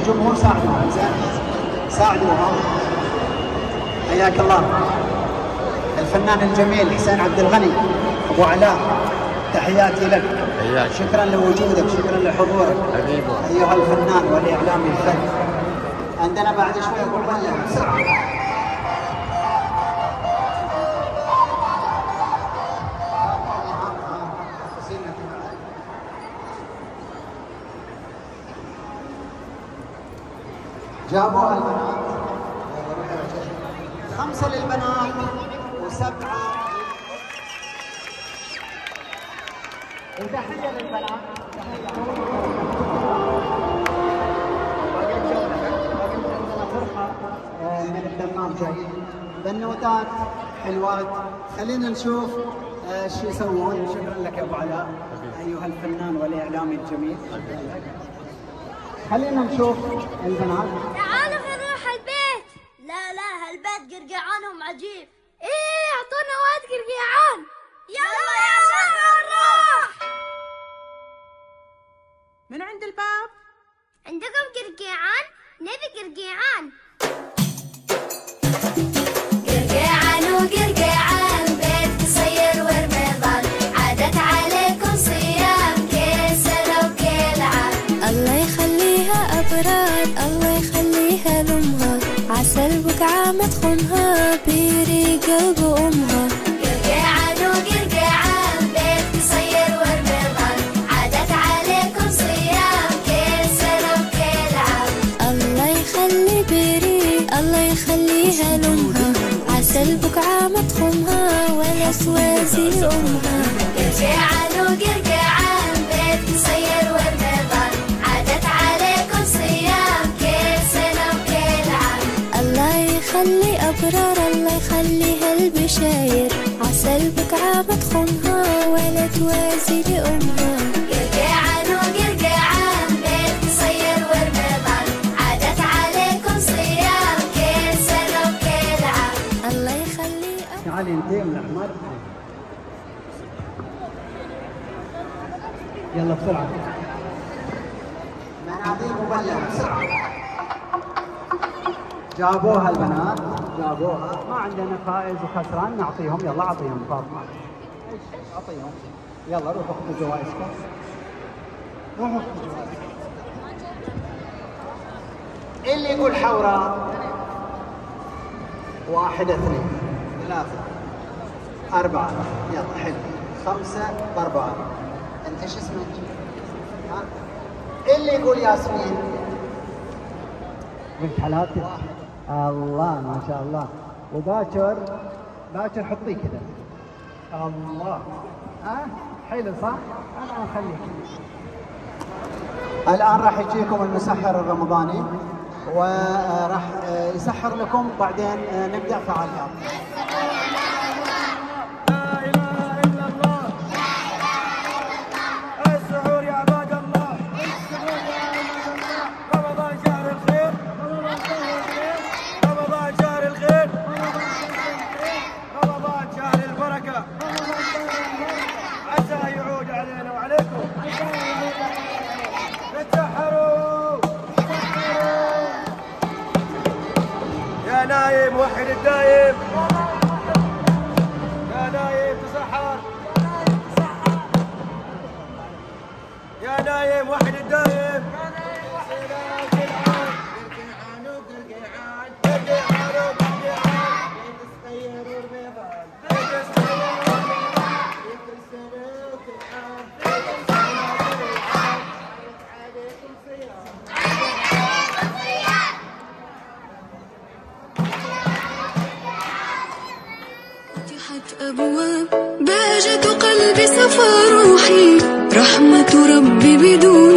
الجمهور ساعدوهم، زين ساعدوهم. حياك الله. الفنان الجميل حسين عبد الغني ابو علاء، تحياتي لك. شكرا لوجودك، شكرا لحضورك ايها الفنان والاعلامي الفن. عندنا بعد شوي ابو عبله بسرعه. جابوا البنات 5 للبنات و7 وتحية للبنات. عندنا فرحة من الدمام جاي، بنوتات حلوات. خلينا نشوف شو يسوون. شكرا لك يا ابو علاء ايها الفنان والاعلامي الجميل. خلينا نشوف البنات. تعالوا نروح البيت. لا هالبيت قرقعانهم عجيب. ايه اعطونا واد قرقعان. يلا نروح. من عند الباب؟ عندكم قرقعان؟ نبي قرقعان. قرقعان وقرقعان بيت قصير ورمضان، عادت عليكم صيام كل سنة وكل عام. الله يخليها أبراد، الله يخليها لأمها، عسل بقعة مدخنها بيري قلب أمها. قرقعان وقرقعان بيت قصير ورمضان، عادت عليكم صيام كل سنة وكل عام. الله يخلي بيري، الله يخليها لأمها، عسل بقعة مدخنها ولا توازي لأمها. قرقعان وقرقعان بيت قصير ورمضان، عادت عليكم صيام كل سنة وكل عام. الله يخلي أبرار، الله يخليها البشاير، عسل بقعة مدخنها ولا توازي لأمها. قرقعان وقرقعان بيت قصير ورمضان، عادت عليكم صيام كل سنة وكل عام. الله يخلي تعالي انتي من احمد. يلا بسرعه. مناديل مبلغه بسرعه. جابوها البنات، جابوها. ما عندنا فائز وخسران، نعطيهم. يلا اعطيهم فاطمه، اعطيهم. يلا روحوا خذوا جوائزكم، روحوا خذوا جوائزكم. اللي يقول حوراء 1 2 3 4. يلا حلو. 5 ب4. انت ايش اسمك؟ ها؟ اللي يقول ياسمين بنت حلالتك. الله ما شاء الله. وباكر حطيه كذا. الله حلو صح؟ انا اخليك. الان راح يجيكم المسحر الرمضاني وراح يسحر لكم، بعدين نبدا فعاليات. يا نايم وحد الدايم، يا نايم تسحر، يا نايم وحد الدايم. أبواب بهجة قلبي صفى روحي، رحمة ربي بدون